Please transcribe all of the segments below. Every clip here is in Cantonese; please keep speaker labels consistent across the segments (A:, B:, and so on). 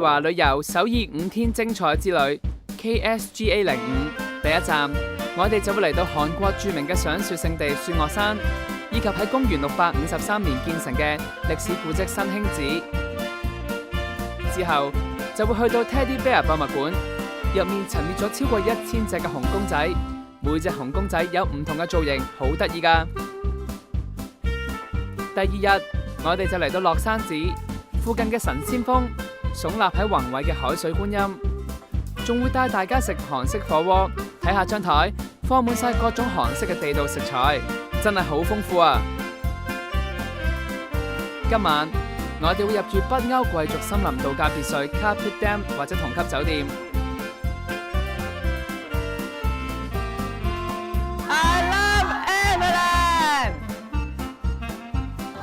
A: 華旅遊首爾5天精彩之旅 KSGA05 第一站，我哋就會嚟到韓國著名嘅賞雪勝地雪嶽山，以及喺公元653年建成嘅歷史古蹟新興寺。之後就會去到 Teddy Bear 博物館，入面陳列咗超過1000隻嘅熊公仔，每隻熊公仔有唔同嘅造型，好得意㗎。第二日，我哋就嚟到樂山寺附近嘅神仙峰，聳立喺宏偉嘅海水觀音，仲會帶大家食韓式火鍋，睇下張台放滿晒各種韓式嘅地道食材，真係好豐富啊！今晚我哋會入住北歐貴族森林度假別墅 Carpet Dam 或者同級酒店。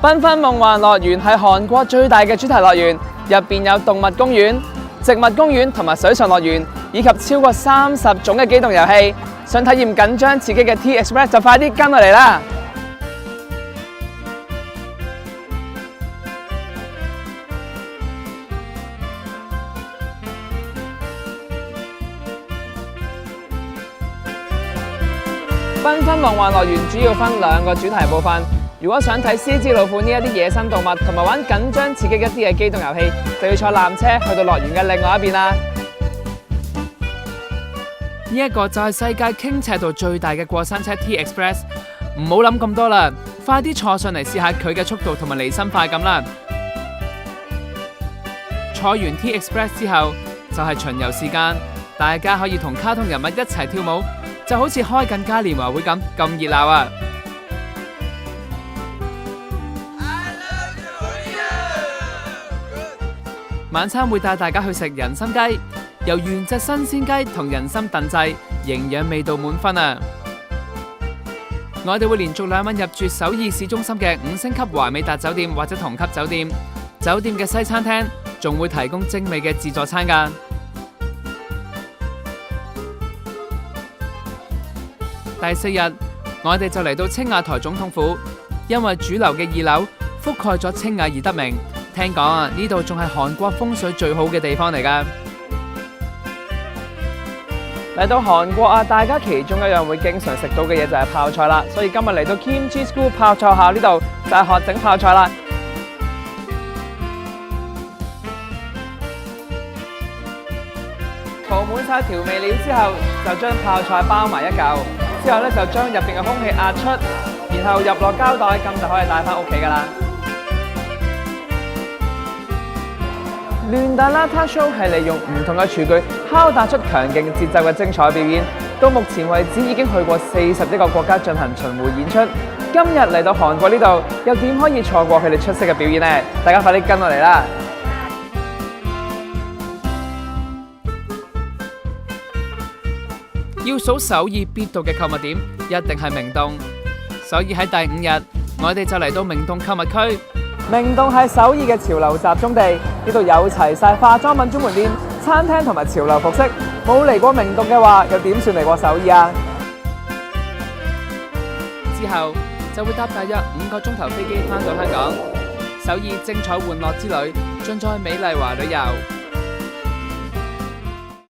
A: 繽紛夢幻樂園係韓國最大嘅主題樂園，入邊有動物公園、植物公園同埋水上樂園，以及超過30種嘅機動遊戲。想體驗緊張刺激嘅 T Express 就快啲跟我嚟啦！繽紛夢幻樂園主要分2個主題部分。如果想睇獅子、老虎呢一啲野生動物，同埋玩緊張刺激一啲嘅機動遊戲，就要坐纜車去到樂園嘅另外一邊啦。呢一個就係世界傾斜度最大嘅過山車 T Express， 唔好諗咁多啦，快啲坐上嚟試下佢嘅速度同埋離心快感啦！坐完 T Express 之後，就係巡遊時間，大家可以同卡通人物一齊跳舞，就好似開緊嘉年華會咁熱鬧啊！晚餐會帶大家去食人參雞，由原隻新鮮雞同人參燉製，營養味道滿分啊！我哋會連續2晚入住首爾市中心嘅5星級華美達酒店或者同級酒店，酒店嘅西餐廳仲會提供精美嘅自助餐㗎。第4日，我哋就嚟到青瓦台總統府，因為主樓嘅2樓覆蓋咗青瓦而得名。聽講啊，呢度仲係韓國風水最好嘅地方嚟㗎。嚟到韓國啊，大家其中一樣會經常食到嘅嘢就係泡菜啦。所以今日嚟到 Kimchi School 泡菜校呢度就係學整泡菜啦。塗滿晒調味料之後，就將泡菜包埋一嚿，之後咧就將入邊嘅空氣壓出，然後入落膠袋，咁就可以帶返屋企㗎啦。亂彈邋遢 show 係利用唔同嘅廚具敲打出強勁節奏嘅精彩表演，到目前為止已經去過41個國家進行巡迴演出。今日嚟到韓國呢度，又點可以錯過佢哋出色嘅表演呢？大家快啲跟我嚟啦！要數首爾必到嘅購物點，一定係明洞。所以喺第5日，我哋就嚟到明洞購物區。明洞係首爾嘅潮流集中地，呢度有齊晒化妝品專門店、餐廳同埋潮流服飾。冇嚟過明洞嘅話，又點算嚟過首爾啊？之後就會搭大約5個鐘頭飛機返到香港。首爾精彩玩樂之旅，盡在美麗華旅遊。